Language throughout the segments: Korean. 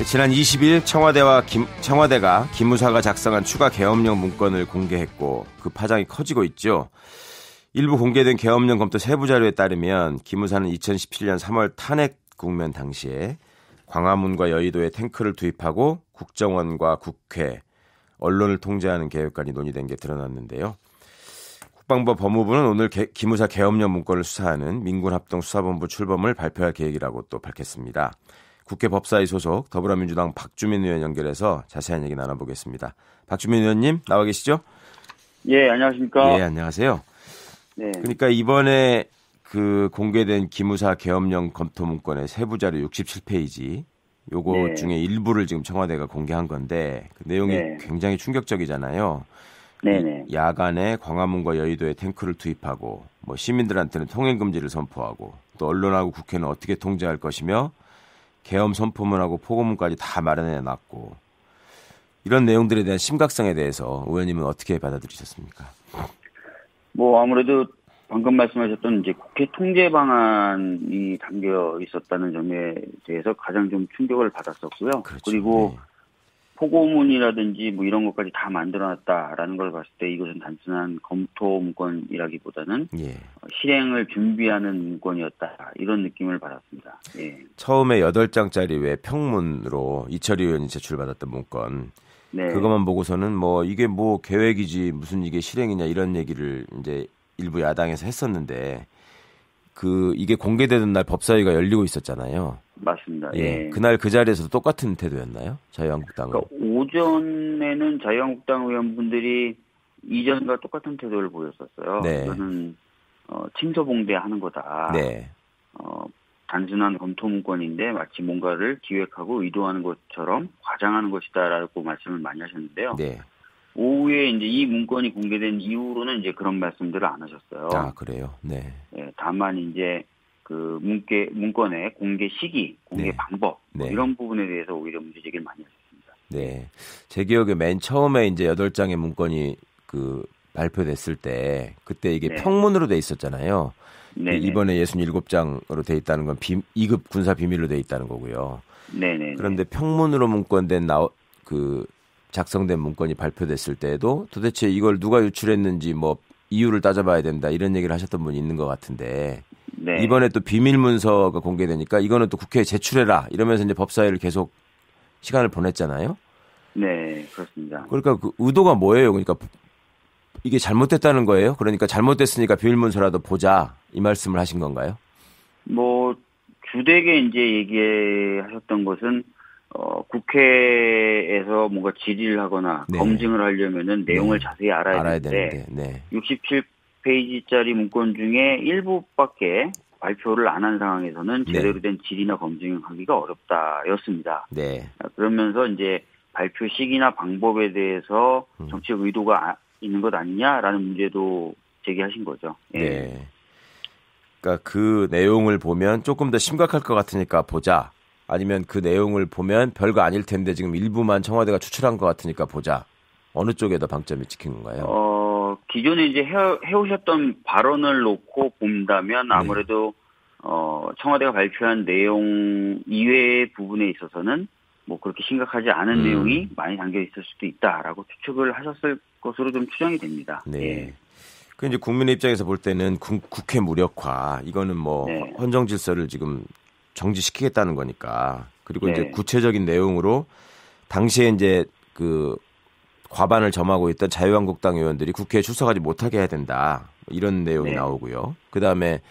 지난 20일 청와대가 기무사가 작성한 추가 계엄령 문건을 공개했고 그 파장이 커지고 있죠. 일부 공개된 계엄령 검토 세부 자료에 따르면 기무사는 2017년 3월 탄핵 국면 당시에 광화문과 여의도에 탱크를 투입하고 국정원과 국회, 언론을 통제하는 계획까지 논의된 게 드러났는데요. 국방부 법무부는 오늘 기무사 계엄령 문건을 수사하는 민군합동수사본부 출범을 발표할 계획이라고 또 밝혔습니다. 국회 법사위 소속 더불어민주당 박주민 의원 연결해서 자세한 얘기 나눠보겠습니다. 박주민 의원님 나와 계시죠? 예, 안녕하십니까? 예, 안녕하세요. 네. 그러니까 이번에 그 공개된 기무사 계엄령 검토 문건의 세부 자료 67페이지 요거 네. 중에 일부를 지금 청와대가 공개한 건데 그 내용이 네. 굉장히 충격적이잖아요. 네네. 야간에 광화문과 여의도에 탱크를 투입하고 뭐 시민들한테는 통행 금지를 선포하고 또 언론하고 국회는 어떻게 통제할 것이며 계엄 선포문하고 포고문까지 다 마련해 놨고 이런 내용들에 대한 심각성에 대해서 의원님은 어떻게 받아들이셨습니까? 뭐 아무래도 방금 말씀하셨던 이제 국회 통제 방안이 담겨 있었다는 점에 대해서 가장 좀 충격을 받았었고요. 그렇죠. 그리고 네. 포고문이라든지 뭐 이런 것까지 다 만들어놨다라는 걸 봤을 때 이것은 단순한 검토 문건이라기보다는 예. 실행을 준비하는 문건이었다 이런 느낌을 받았습니다. 예. 처음에 8장짜리 왜 평문으로 이철희 의원이 제출받았던 문건 네. 그것만 보고서는 뭐 이게 뭐 계획이지 무슨 이게 실행이냐 이런 얘기를 이제 일부 야당에서 했었는데 그 이게 공개되는 날 법사위가 열리고 있었잖아요. 맞습니다. 예. 예. 그날 그 자리에서도 똑같은 태도였나요? 자유한국당은? 그러니까 오전에는 자유한국당 의원분들이 이전과 똑같은 태도를 보였었어요. 네. 이거는 침소봉대하는 거다. 네. 단순한 검토 문건인데 마치 뭔가를 기획하고 의도하는 것처럼 과장하는 것이다라고 말씀을 많이 하셨는데요. 네. 오후에 이제 이 문건이 공개된 이후로는 이제 그런 말씀들을 안 하셨어요. 아, 그래요? 네. 예, 다만 이제 그 문건의 공개 시기, 공개 네. 방법 뭐 네. 이런 부분에 대해서 오히려 문제제기를 많이 하셨습니다. 네. 제 기억에 맨 처음에 이제 8장의 문건이 그 발표됐을 때 그때 이게 네. 평문으로 돼 있었잖아요. 네네. 이번에 67장으로 돼 있다는 건 2급 군사 비밀로 돼 있다는 거고요. 네네. 그런데 평문으로 문건된 작성된 문건이 발표됐을 때에도 도대체 이걸 누가 유출했는지 뭐 이유를 따져봐야 된다 이런 얘기를 하셨던 분이 있는 것 같은데 네. 이번에 또 비밀 문서가 공개되니까 이거는 또 국회에 제출해라 이러면서 이제 법사위를 계속 시간을 보냈잖아요. 네, 그렇습니다. 그러니까 그 의도가 뭐예요? 그러니까 이게 잘못됐다는 거예요? 그러니까 잘못됐으니까 비밀 문서라도 보자 이 말씀을 하신 건가요? 뭐 주되게 이제 얘기하셨던 것은 국회에서 뭔가 질의를 하거나 네. 검증을 하려면은 내용을 자세히 알아야 되는데 네. 67페이지짜리 문건 중에 일부밖에 발표를 안 한 상황에서는 네. 제대로 된 질의나 검증하기가 어렵다였습니다. 네. 그러면서 이제 발표 시기나 방법에 대해서 정치적 의도가 있는 것 아니냐라는 문제도 제기하신 거죠. 예. 네. 그러니까 그 내용을 보면 조금 더 심각할 것 같으니까 보자. 아니면 그 내용을 보면 별거 아닐 텐데 지금 일부만 청와대가 추출한 것 같으니까 보자. 어느 쪽에 더 방점이 찍힌 건가요? 기존에 이제 해오셨던 발언을 놓고 본다면 아무래도 청와대가 발표한 내용 이외의 부분에 있어서는 뭐 그렇게 심각하지 않은 내용이 많이 담겨 있을 수도 있다라고 추측을 하셨을 것으로 좀 추정이 됩니다. 네. 예. 그 이제 국민의 입장에서 볼 때는 국회 무력화 이거는 뭐 네. 헌정 질서를 지금 정지시키겠다는 거니까. 그리고 네. 이제 구체적인 내용으로 당시에 이제 그 과반을 점하고 있던 자유한국당 의원들이 국회에 출석하지 못하게 해야 된다. 이런 내용이 네. 나오고요. 그다음에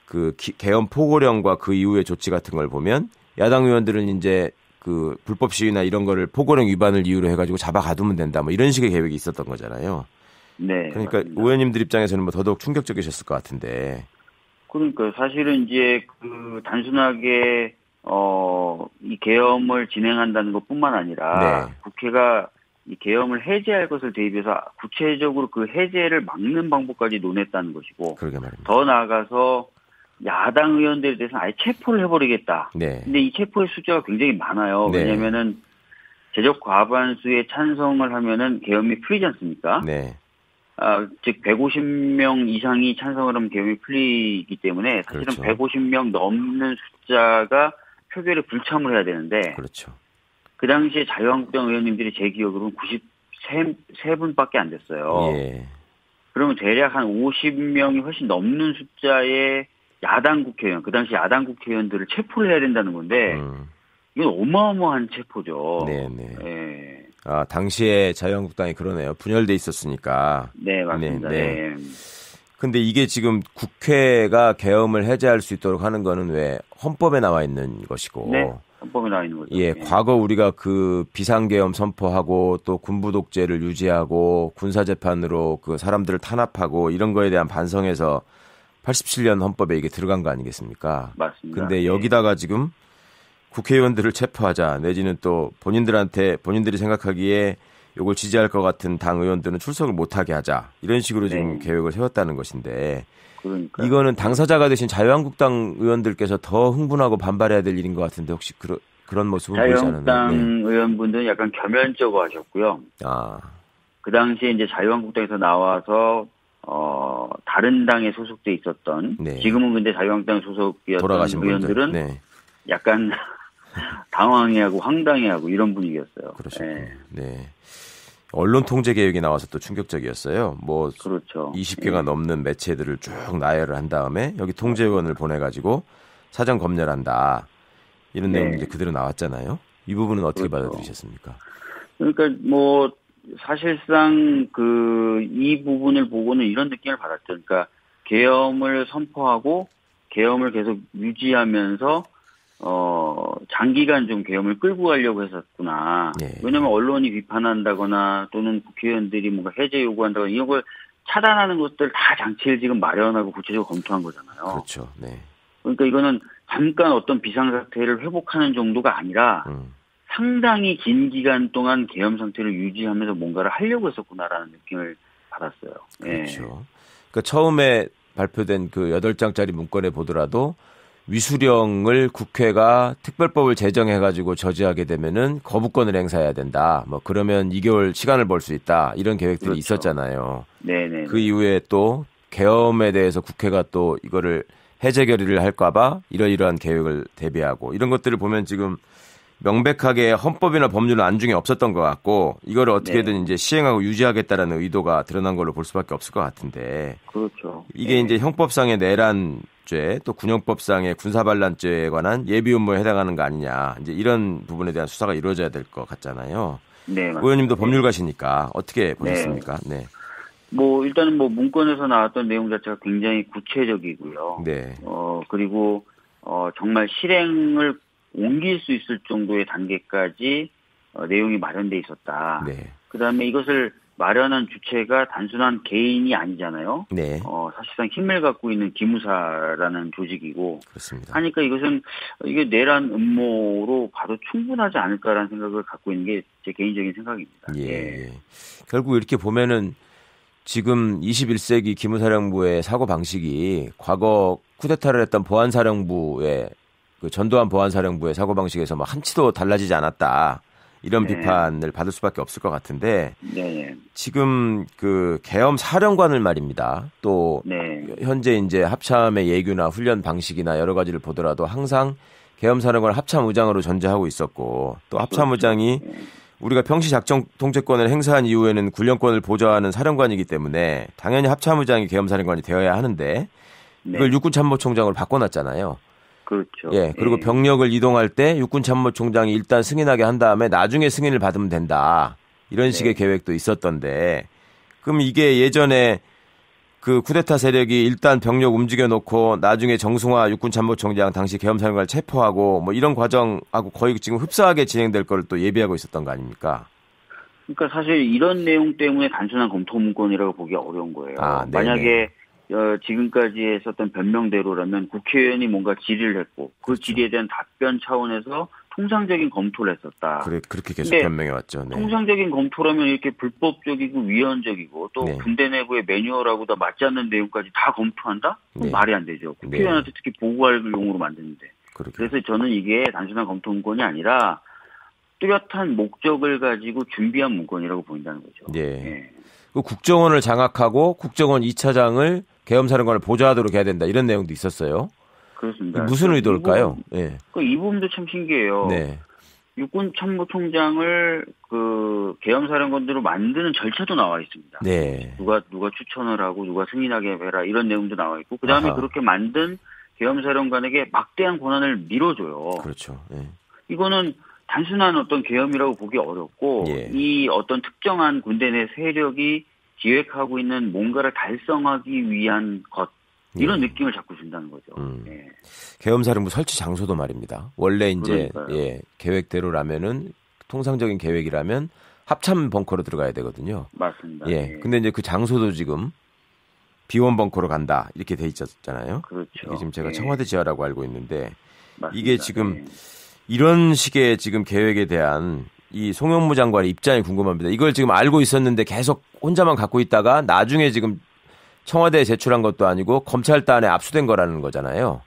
그 계엄 포고령과 그 이후의 조치 같은 걸 보면 야당 의원들은 이제 그 불법 시위나 이런 거를 포고령 위반을 이유로 해가지고 잡아가두면 된다. 뭐 이런 식의 계획이 있었던 거잖아요. 네. 그러니까 맞습니다. 의원님들 입장에서는 뭐 더더욱 충격적이셨을 것 같은데. 그러니까 사실은 이제 그 단순하게 이 계엄을 진행한다는 것뿐만 아니라 네. 국회가 이 계엄을 해제할 것을 대비해서 구체적으로 그 해제를 막는 방법까지 논했다는 것이고 그러게 말입니다. 더 나아가서 야당 의원들에 대해서는 아예 체포를 해버리겠다. 네. 근데 이 체포의 숫자가 굉장히 많아요. 네. 왜냐면은 제적 과반수의 찬성을 하면은 계엄이 풀리지 않습니까? 네. 즉 150명 이상이 찬성을 하면 계엄이 풀리기 때문에 사실은 그렇죠. 150명 넘는 숫자가 표결에 불참을 해야 되는데 그렇죠. 그 당시에 자유한국당 의원님들이 제 기억으로는 93분밖에 안 됐어요. 예. 그러면 대략 한 50명이 훨씬 넘는 숫자의 야당 국회의원, 그 당시 야당 국회의원들을 체포를 해야 된다는 건데 이건 어마어마한 체포죠. 네네. 예. 아, 당시에 자유한국당이 그러네요. 분열돼 있었으니까. 네, 맞습니다. 네. 네. 근데 이게 지금 국회가 계엄을 해제할 수 있도록 하는 거는 왜 헌법에 나와 있는 것이고. 네, 헌법에 나와 있는 거죠. 예, 네. 과거 우리가 그 비상계엄 선포하고 또 군부 독재를 유지하고 군사재판으로 그 사람들을 탄압하고 이런 거에 대한 반성에서 87년 헌법에 이게 들어간 거 아니겠습니까? 맞습니다. 근데 여기다가 지금 국회의원들을 체포하자 내지는 또 본인들이 생각하기에 이걸 지지할 것 같은 당 의원들은 출석을 못하게 하자 이런 식으로 지금 계획을 세웠다는 것인데 그러니까 이거는 당사자가 되신 자유한국당 의원들께서 더 흥분하고 반발해야 될 일인 것 같은데 혹시 그런 모습은 보이지 않았나요? 자유한국당 의원분들은 약간 겸연쩍어 하셨고요. 아. 그 당시에 이제 자유한국당에서 나와서 다른 당에 소속돼 있었던 지금은 근데 자유한국당 소속이었던 의원들은 약간 당황해하고 황당해하고 이런 분위기였어요. 그러셨군요. 네. 언론 통제 개혁이 나와서 또 충격적이었어요. 뭐 그렇죠. 20개가 넘는 매체들을 쭉 나열을 한 다음에 여기 통제위원을 보내가지고 사전 검열한다. 이런 내용이 이제 그대로 나왔잖아요. 이 부분은 어떻게 받아들이셨습니까? 그러니까 뭐 사실상 이 부분을 보고는 이런 느낌을 받았죠. 그러니까 계엄을 선포하고 계엄을 계속 유지하면서 장기간 좀 계엄을 끌고 가려고 했었구나. 왜냐면 언론이 비판한다거나 또는 국회의원들이 뭔가 해제 요구한다거나 이런 걸 차단하는 것들 다 장치를 지금 마련하고 구체적으로 검토한 거잖아요. 그렇죠. 네. 그러니까 이거는 잠깐 어떤 비상사태를 회복하는 정도가 아니라 상당히 긴 기간 동안 계엄 상태를 유지하면서 뭔가를 하려고 했었구나라는 느낌을 받았어요. 그렇죠. 그러니까 처음에 발표된 그 8장짜리 문건에 보더라도 위수령을 국회가 특별법을 제정해가지고 저지하게 되면은 거부권을 행사해야 된다. 뭐 그러면 2개월 시간을 벌 수 있다. 이런 계획들이 있었잖아요. 네네. 그 이후에 또 계엄에 대해서 국회가 또 이거를 해제 결의를 할까봐 이러이러한 계획을 대비하고 이런 것들을 보면 지금 명백하게 헌법이나 법률은 안중에 없었던 것 같고 이거를 어떻게든 이제 시행하고 유지하겠다라는 의도가 드러난 걸로 볼 수밖에 없을 것 같은데. 그렇죠. 이게 이제 형법상의 내란죄 또 군형법상의 군사반란죄에 관한 예비 음모에 해당하는 거 아니냐. 이제 이런 부분에 대한 수사가 이루어져야 될 것 같잖아요. 네. 의원님도 법률가시니까 어떻게 보셨습니까? 네. 뭐 일단은 뭐 문건에서 나왔던 내용 자체가 굉장히 구체적이고요. 네. 그리고 정말 실행을 옮길 수 있을 정도의 단계까지 내용이 마련돼 있었다. 네. 그다음에 이것을 마련한 주체가 단순한 개인이 아니잖아요. 네. 사실상 힘을 갖고 있는 기무사라는 조직이고. 그렇습니다. 하니까 이게 내란 음모로 봐도 충분하지 않을까라는 생각을 갖고 있는 게 제 개인적인 생각입니다. 예. 결국 이렇게 보면은 지금 21세기 기무사령부의 사고 방식이 과거 쿠데타를 했던 보안사령부의 그 전두환 보안사령부의 사고 방식에서 뭐 한치도 달라지지 않았다. 이런 비판을 받을 수밖에 없을 것 같은데 지금 그 계엄 사령관을 말입니다. 또 현재 이제 합참의 예규나 훈련 방식이나 여러 가지를 보더라도 항상 계엄 사령관을 합참 의장으로 전제하고 있었고 또 합참 의장이 우리가 평시 작전 통제권을 행사한 이후에는 군령권을 보좌하는 사령관이기 때문에 당연히 합참 의장이 계엄 사령관이 되어야 하는데 이걸 육군참모총장으로 바꿔놨잖아요. 그렇죠. 그리고 병력을 이동할 때 육군참모총장이 일단 승인하게 한 다음에 나중에 승인을 받으면 된다. 이런 식의 계획도 있었던데 그럼 이게 예전에 그 쿠데타 세력이 일단 병력 움직여 놓고 나중에 정승화 육군참모총장 당시 계엄사령관을 체포하고 뭐 이런 과정하고 거의 지금 흡사하게 진행될 걸 또 예비하고 있었던 거 아닙니까? 그러니까 사실 이런 내용 때문에 단순한 검토 문건이라고 보기 어려운 거예요. 만약에 지금까지 했었던 변명대로라면 국회의원이 뭔가 질의를 했고 그 질의에 대한 답변 차원에서 통상적인 검토를 했었다. 그렇게 계속 변명해왔죠. 통상적인 검토라면 이렇게 불법적이고 위헌적이고 또 군대 내부의 매뉴얼하고 다 맞지 않는 내용까지 다 검토한다? 그건 말이 안 되죠. 국회의원한테 특히 보고할 용으로 만드는데. 그래서 저는 이게 단순한 검토 문건이 아니라 뚜렷한 목적을 가지고 준비한 문건이라고 보인다는 거죠. 그 국정원을 장악하고 국정원 2차장을 계엄사령관을 보좌하도록 해야 된다. 이런 내용도 있었어요. 그렇습니다. 무슨 의도일까요? 이 부분도 참 신기해요. 육군 참모총장을 그 계엄사령관으로 만드는 절차도 나와 있습니다. 네. 누가 추천을 하고 누가 승인하게 해라 이런 내용도 나와 있고 그다음에 그렇게 만든 계엄사령관에게 막대한 권한을 밀어줘요. 그렇죠. 네. 이거는 단순한 어떤 계엄이라고 보기 어렵고 예. 이 어떤 특정한 군대 내 세력이 기획하고 있는 뭔가를 달성하기 위한 것 이런 느낌을 자꾸 준다는 거죠. 예. 계엄사령부 설치 장소도 말입니다. 원래 이제 계획대로라면은 통상적인 계획이라면 합참 벙커로 들어가야 되거든요. 맞습니다. 예. 근데 이제 그 장소도 지금 비원 벙커로 간다 이렇게 돼 있었잖아요. 그렇죠. 이게 지금 제가 청와대 지하라고 알고 있는데 맞습니다. 이게 지금 이런 식의 지금 계획에 대한 이 송영무 장관의 입장이 궁금합니다. 이걸 지금 알고 있었는데 계속 혼자만 갖고 있다가 나중에 지금 청와대에 제출한 것도 아니고 검찰단에 압수된 거라는 거잖아요.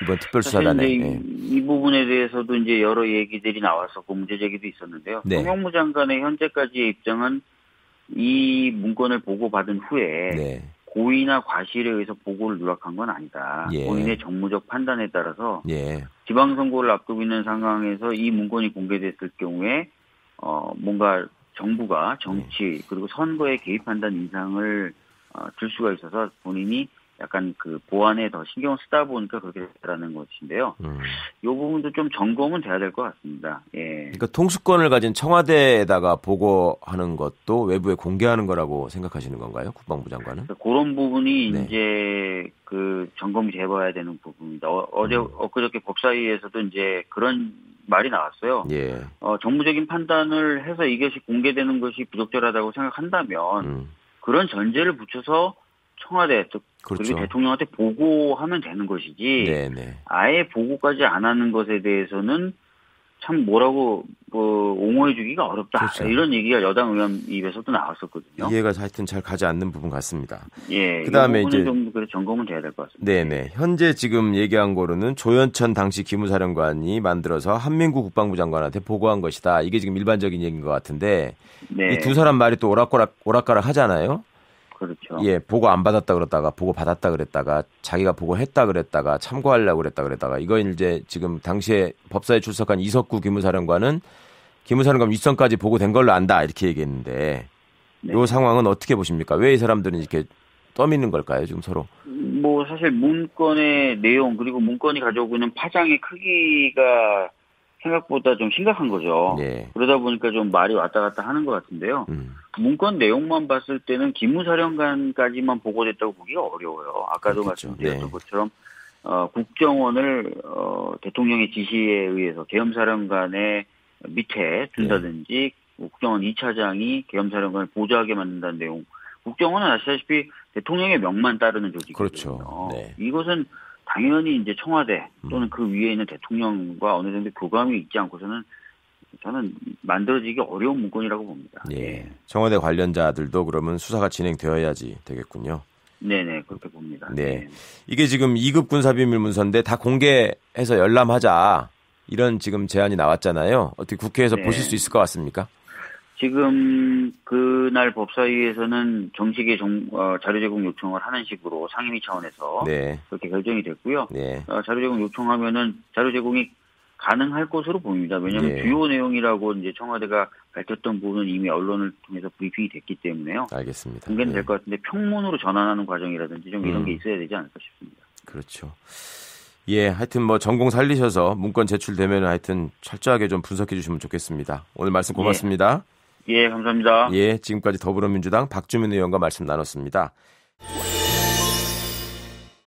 이번 특별수사단에. 이 부분에 대해서도 이제 여러 얘기들이 나왔었고 문제 제기도 있었는데요. 네. 송영무 장관의 현재까지의 입장은 이 문건을 보고받은 후에 네. 고의나 과실에 의해서 보고를 누락한 건 아니다. 예. 본인의 정무적 판단에 따라서 예. 지방선거를 앞두고 있는 상황에서 이 문건이 공개됐을 경우에 뭔가 정부가 정치 그리고 선거에 개입한다는 인상을 줄 수가 있어서 본인이 약간 그 보안에 더 신경을 쓰다 보니까 그렇게 됐다는 것인데요. 이 부분도 좀 점검은 돼야 될 것 같습니다. 예. 그러니까 통수권을 가진 청와대에다가 보고하는 것도 외부에 공개하는 거라고 생각하시는 건가요? 국방부 장관은? 그런 부분이 네. 이제 그 점검이 돼봐야 되는 부분입니다. 엊그저께 법사위에서도 이제 그런 말이 나왔어요. 예. 정무적인 판단을 해서 이것이 공개되는 것이 부적절하다고 생각한다면 그런 전제를 붙여서 청와대 그렇죠. 그리고 대통령한테 보고하면 되는 것이지 네네. 아예 보고까지 안 하는 것에 대해서는 참 뭐라고 옹호해주기가 어렵다. 그렇죠. 이런 얘기가 여당 의원 입에서도 나왔었거든요. 이해가 하여튼 잘 가지 않는 부분 같습니다. 예, 그다음에 이제 좀 점검은 돼야 될 것 같습니다. 네네. 현재 지금 얘기한 거로는 조현천 당시 기무사령관이 만들어서 한민구 국방부 장관한테 보고한 것이다. 이게 지금 일반적인 얘기인 것 같은데 네. 이 두 사람 말이 또 오락가락 하잖아요. 그렇죠. 예, 보고 안 받았다 그랬다가 보고 받았다 그랬다가 자기가 보고했다 그랬다가 참고하려고 그랬다가 이건 이제 지금 당시에 법사에 출석한 이석구 기무사령관은 기무사령관 윗선까지 보고된 걸로 안다 이렇게 얘기했는데 네. 이 상황은 어떻게 보십니까? 왜 이 사람들은 이렇게 떠미는 걸까요? 지금 서로. 뭐 사실 문건의 내용 그리고 문건이 가져오고 있는 파장의 크기가 생각보다 좀 심각한 거죠. 네. 그러다 보니까 좀 말이 왔다 갔다 하는 것 같은데요. 문건 내용만 봤을 때는 기무사령관까지만 보고됐다고 보기가 어려워요. 아까도 그렇겠죠. 말씀드렸던 네. 것처럼 국정원을 대통령의 지시에 의해서 계엄사령관의 밑에 둔다든지 국정원 2차장이 계엄사령관을 보좌하게 만든다는 내용. 국정원은 아시다시피 대통령의 명만 따르는 조직이거든요. 그렇죠. 네. 이것은 당연히 이제 청와대 또는 그 위에 있는 대통령과 어느 정도 교감이 있지 않고서는 저는 만들어지기 어려운 문건이라고 봅니다. 예. 청와대 관련자들도 그러면 수사가 진행되어야지 되겠군요. 네네, 그렇게 봅니다. 네. 이게 지금 2급 군사비밀 문서인데 다 공개해서 열람하자. 이런 지금 제안이 나왔잖아요. 어떻게 국회에서 네. 보실 수 있을 것 같습니까? 지금 그날 법사위에서는 정식의 자료 제공 요청을 하는 식으로 상임위 차원에서 네. 그렇게 결정이 됐고요. 네. 자료 제공 요청하면은 자료 제공이 가능할 것으로 보입니다. 왜냐하면 네. 주요 내용이라고 이제 청와대가 밝혔던 부분은 이미 언론을 통해서 브리핑이 됐기 때문에요. 알겠습니다. 공개는 네. 될 것 같은데 평문으로 전환하는 과정이라든지 좀 이런 게 있어야 되지 않을까 싶습니다. 그렇죠. 예, 하여튼 뭐 전공 살리셔서 문건 제출되면 하여튼 철저하게 좀 분석해 주시면 좋겠습니다. 오늘 말씀 고맙습니다. 예, 감사합니다. 예, 지금까지 더불어민주당 박주민 의원과 말씀 나눴습니다.